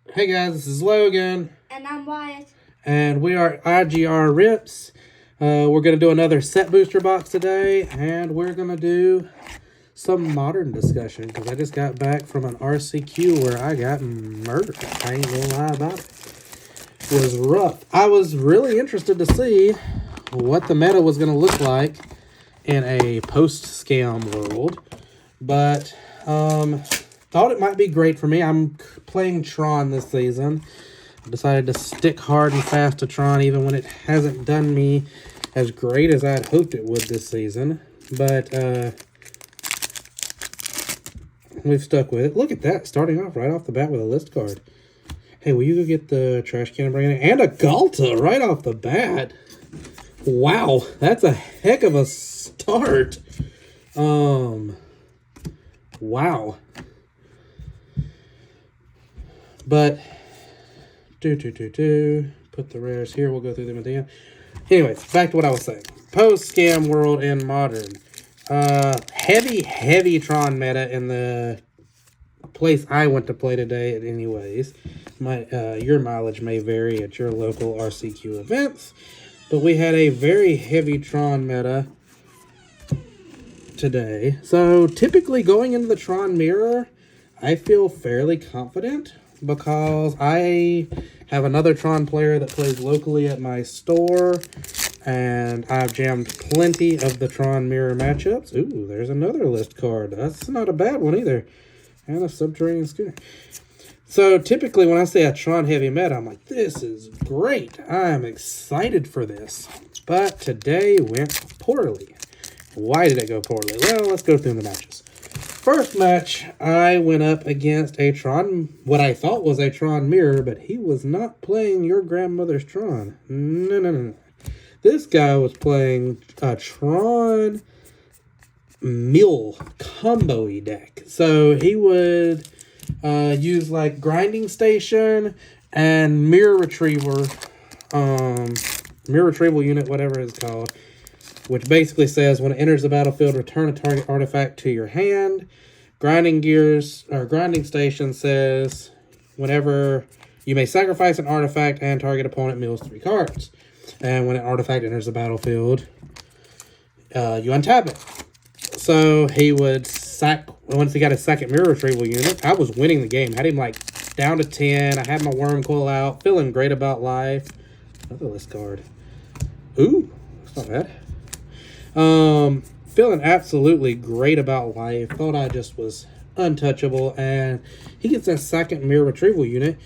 Hey guys, this is Logan, And I'm Wyatt. and we are IGR Rips. We're going to do another set booster box today, and we're going to do some modern discussion, because I just got back from an RCQ where I got murdered. I ain't gonna lie about it. It was rough. I was really interested to see what the meta was going to look like in a post-scam world, but thought it might be great for me. I'm playing Tron this season. I decided to stick hard and fast to Tron even when it hasn't done me as great as I'd hoped it would this season. But we've stuck with it. Look at that, starting off right off the bat with a list card. Hey, will you go get the trash can and bring it in? And a Galta right off the bat. Wow, that's a heck of a start. Wow. But, put the rares here. We'll go through them at the end. Anyways, back to what I was saying. Post-scam world and modern. Heavy Tron meta in the place I went to play today anyways. Your mileage may vary at your local RCQ events. But we had a very heavy Tron meta today. So, typically going into the Tron mirror, I feel fairly confident, because I have another Tron player that plays locally at my store, and I've jammed plenty of the Tron mirror matchups. Ooh, there's another list card. That's not a bad one either. And a subterranean schooner. So typically when I say a Tron heavy meta, I'm like, this is great. I'm excited for this. But today went poorly. Why did it go poorly? Well, let's go through the matches. First match, I went up against a Tron, what I thought was a Tron mirror, but he was not playing your grandmother's Tron. No. This guy was playing a Tron mill combo-y deck. So he would use like Grinding Station and Mirror Retrieval Unit, whatever it's called, which basically says when it enters the battlefield, return a target artifact to your hand. Grinding Station says whenever you may sacrifice an artifact and target opponent mills 3 cards. And when an artifact enters the battlefield, you untap it. So he would sack, once he got his second Mirror Retrieval Unit, I was winning the game. Had him like down to 10. I had my Worm Coil out, feeling great about life. Another list card. Ooh, that's not bad. Feeling absolutely great about life. Thought I just was untouchable, and he gets that second Mirror Retrieval Unit,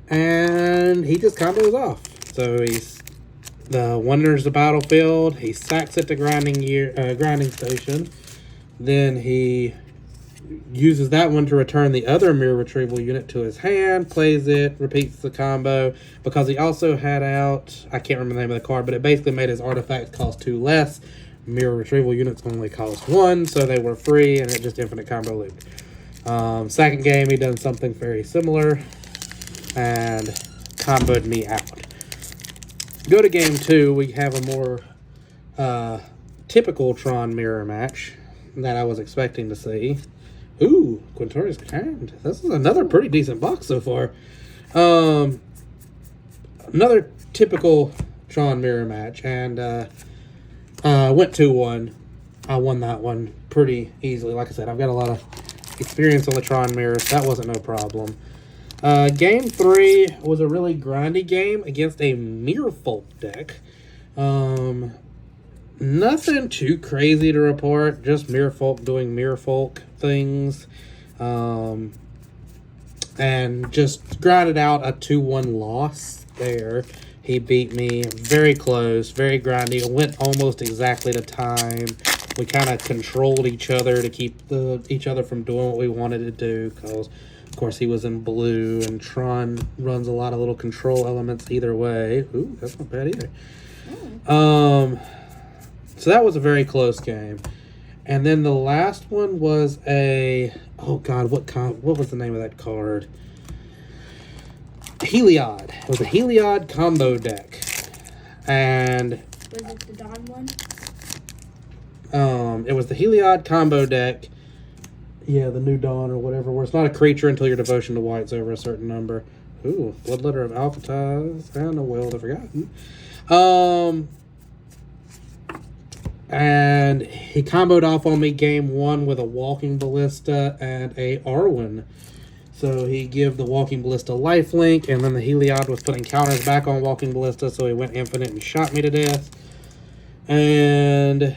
and he just combos off. So the one enters the battlefield. He sacks it to Grinding Station. Then he uses that one to return the other Mirror Retrieval Unit to his hand, plays it, repeats the combo, because he also had out, I can't remember the name of the card, but it basically made his artifacts cost 2 less. Mirror Retrieval Units only cost 1, so they were free, and it just infinite combo looped. Second game, he done something very similar, and comboed me out. Go to game 2, we have a more typical Tron mirror match that I was expecting to see. Ooh, Quintorius Kind. This is another pretty decent box so far. Another typical Tron mirror match, and went 2-1. I won that one pretty easily. Like I said, I've got a lot of experience on the Tron mirrors. That wasn't no problem. Game 3 was a really grindy game against a Mirrorfolk deck. Nothing too crazy to report. Just Mirrorfolk doing Mirrorfolk things. And just grinded out a 2-1 loss there. He beat me very close, very grindy. It went almost exactly to time. We kind of controlled each other to keep each other from doing what we wanted to do, because, of course, he was in blue, and Tron runs a lot of little control elements either way. Ooh, that's not bad either. So that was a very close game. And then the last one was oh God, what was the name of that card? Heliod. It was a Heliod combo deck. And Was it the Dawn one? It was the Heliod combo deck. Yeah, the New Dawn or whatever, where it's not a creature until your devotion to white's over a certain number. Ooh, Bloodletter of Alcatraz and a Will of the Forgotten. And he comboed off on me game 1 with a Walking Ballista and a Arwen. So he gave the Walking Ballista lifelink, and then the Heliod was putting counters back on Walking Ballista, so he went infinite and shot me to death. And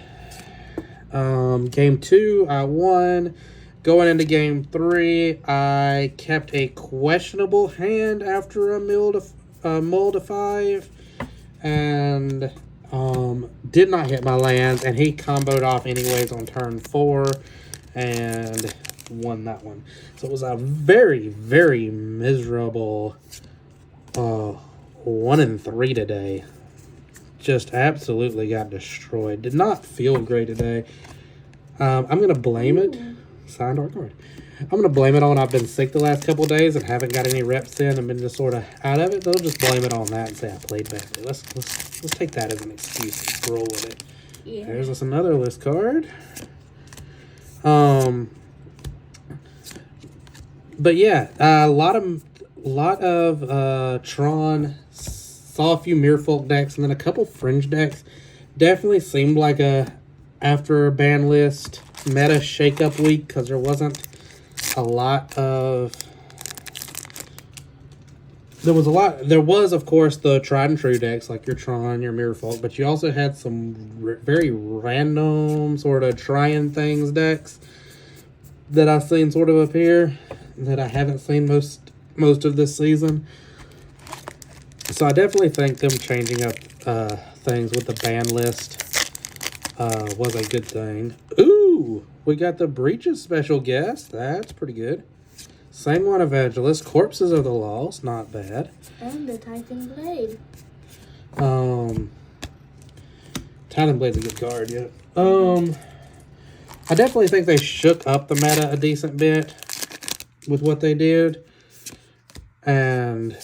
game 2, I won. Going into game 3, I kept a questionable hand after a mull to 5, and did not hit my lands, and he comboed off anyways on turn 4, and won that one. So it was a very, very miserable 1-3 today. Just absolutely got destroyed. Did not feel great today. I'm going to blame it. Signed our card. I'm going to blame it on I've been sick the last couple days and haven't got any reps in and been just sort of out of it. They'll just blame it on that and say I played badly. Let's take that as an excuse and roll with it. Yeah. There's us another list card. But yeah, a lot of Tron, saw a few Merfolk decks and then a couple Fringe decks. Definitely seemed like after a ban list meta shakeup week because there wasn't a lot of. There was, of course, the tried and true decks like your Tron, your Merfolk, but you also had some very random sort of trying things decks that I've seen sort of appear that I haven't seen most of this season. So I definitely think them changing up things with the ban list was a good thing. Ooh, we got the Breaches special guest. That's pretty good. Sanguine Evangelist, Corpses of the Lost, not bad. And the Titan Blade. Titan Blade's a good card, yeah. I definitely think they shook up the meta a decent bit with what they did. And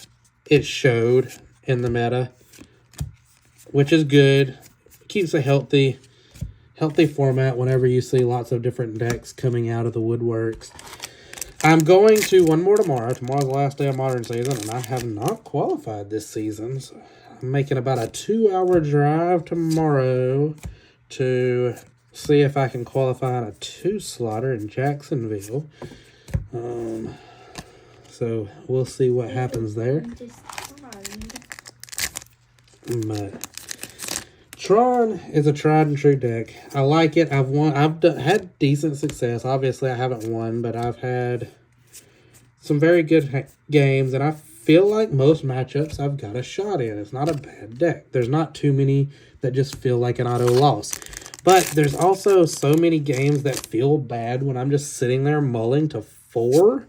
it showed in the meta, which is good. Keeps a healthy format whenever you see lots of different decks coming out of the woodworks. I'm going to one more tomorrow. Tomorrow's the last day of Modern Season, and I have not qualified this season. So I'm making about a 2-hour drive tomorrow to see if I can qualify on a 2-slotter in Jacksonville. So we'll see what happens there. But Tron is a tried and true deck. I like it. I've had decent success. Obviously, I haven't won, but I've had some very good games, and I feel like most matchups I've got a shot in. It's not a bad deck. There's not too many that just feel like an auto loss. But there's also so many games that feel bad when I'm just sitting there mulling to 4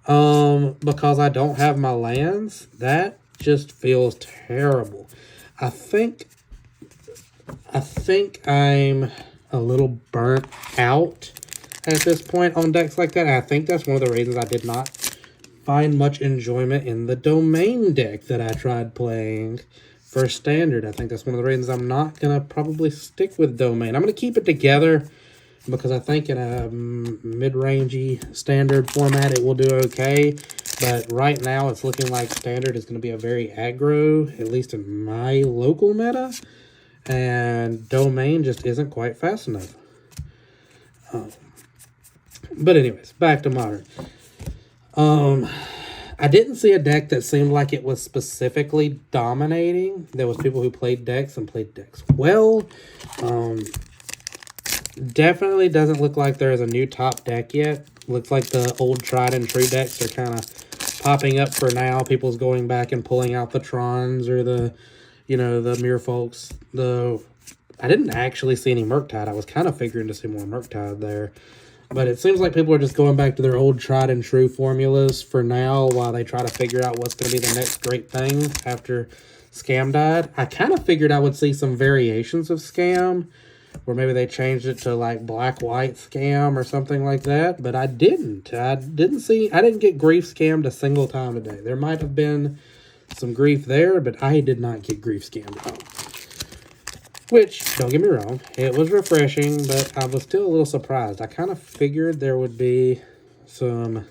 because I don't have my lands. That just feels terrible. I think I'm a little burnt out at this point on decks like that. And I think that's one of the reasons I did not find much enjoyment in the Domain deck that I tried playing for Standard. I think that's one of the reasons I'm not going to probably stick with Domain. I'm going to keep it together because I think in a mid-rangey Standard format it will do okay. But right now it's looking like Standard is going to be a very aggro, at least in my local meta. And Domain just isn't quite fast enough. But anyways, back to Modern. I didn't see a deck that seemed like it was specifically dominating. There was people who played decks and played decks well. Definitely doesn't look like there is a new top deck yet. Looks like the old tried and true decks are kind of popping up for now. People's going back and pulling out the Trons or the Merfolks. I didn't actually see any Murktide. I was kind of figuring to see more Murktide there. But it seems like people are just going back to their old tried and true formulas for now while they try to figure out what's going to be the next great thing after Scam died. I kind of figured I would see some variations of Scam, or maybe they changed it to like black-white Scam or something like that, but I didn't. I didn't get grief scammed a single time today. There might have been some grief there, but I did not get grief scammed at all. Which, don't get me wrong, it was refreshing, but I was still a little surprised. I kind of figured there would be some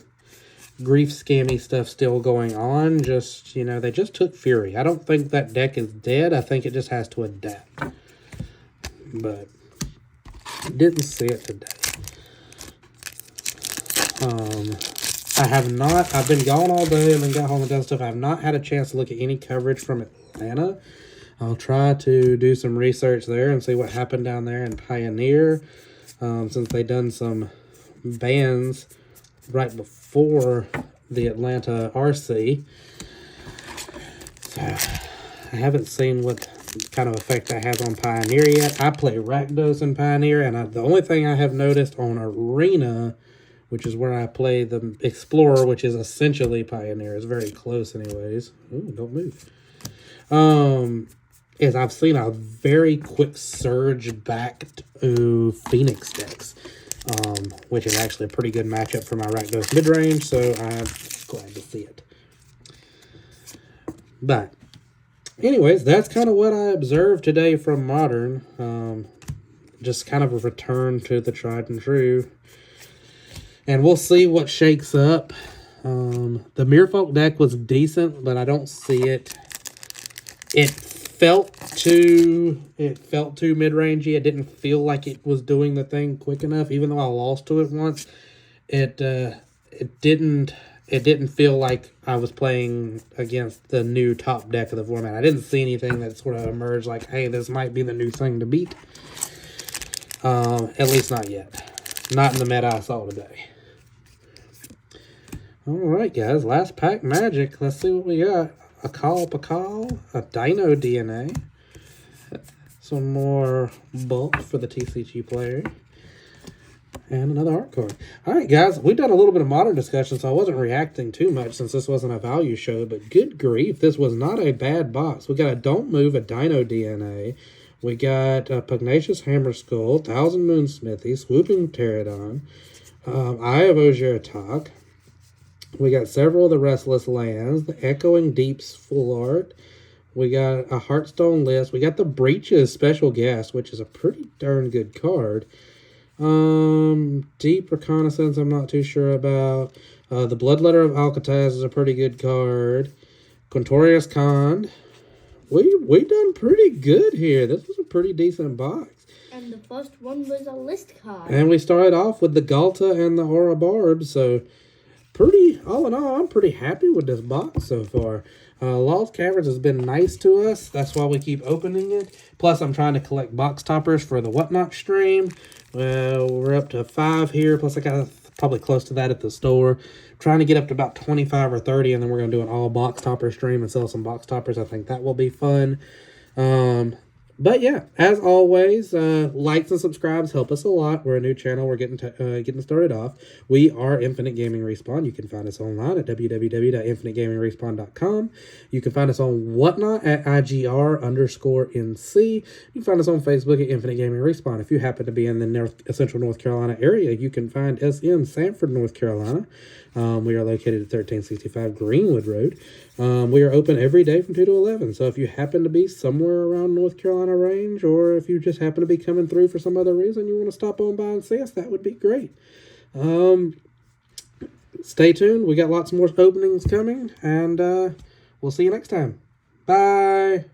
grief scammy stuff still going on. Just, they just took Fury. I don't think that deck is dead. I think it just has to adapt. But didn't see it today. I've been gone all day and then got home and done stuff. I have not had a chance to look at any coverage from Atlanta. I'll try to do some research there and see what happened down there in Pioneer. Since they done some bans right before the Atlanta RC. So I haven't seen what kind of effect that has on Pioneer yet. I play Rakdos in Pioneer, and the only thing I have noticed on Arena, which is where I play the Explorer, which is essentially Pioneer. It's very close anyways. Ooh, don't move. Is I've seen a very quick surge back to Phoenix decks, which is actually a pretty good matchup for my Rakdos mid-range, so I'm glad to see it. But anyways, that's kind of what I observed today from Modern. Just kind of a return to the tried and true. And we'll see what shakes up. The Merfolk deck was decent, but I don't see it. It felt too mid-rangey. It didn't feel like it was doing the thing quick enough. Even though I lost to it once, it didn't feel like I was playing against the new top deck of the format. I didn't see anything that sort of emerged like, hey, this might be the new thing to beat. At least not yet. Not in the meta I saw today. Alright, guys. Last pack magic. Let's see what we got. A Pakal, a Dino DNA. Some more bulk for the TCG player. And another art card. Alright, guys. We've done a little bit of Modern discussion, so I wasn't reacting too much since this wasn't a value show. But good grief, this was not a bad box. We got a Don't Move, a Dino DNA. We got a Pugnacious Hammer Skull, Thousand Moon Smithy, Swooping Pterodon, Eye of Ojiratok. We got several of the Restless Lands, the Echoing Deeps full art. We got a Heartstone list. We got the Breaches special guest, which is a pretty darn good card. Deep Reconnaissance, I'm not too sure about. The Bloodletter of Alcatraz is a pretty good card. Quintorius Khan. We done pretty good here. This was a pretty decent box. And the first one was a list card. And we started off with the Galta and the Aura Barb, so all in all, I'm pretty happy with this box so far. Lost Caverns has been nice to us. That's why we keep opening it. Plus, I'm trying to collect box toppers for the Whatnot stream. We're up to 5 here. Plus, I got probably close to that at the store. Trying to get up to about 25 or 30, and then we're going to do an all box topper stream and sell some box toppers. I think that will be fun. But yeah, as always, likes and subscribes help us a lot. We're a new channel. We're getting started off. We are Infinite Gaming Respawn. You can find us online at www.infinitegamingrespawn.com. You can find us on Whatnot at IGR_NC. You can find us on Facebook at Infinite Gaming Respawn. If you happen to be in the Central North Carolina area, you can find us in Sanford, North Carolina. We are located at 1365 Greenwood Road. We are open every day from 2 to 11. So if you happen to be somewhere around North Carolina range, or if you just happen to be coming through for some other reason, you want to stop on by and see us, that would be great. Stay tuned. We got lots more openings coming, and we'll see you next time. Bye.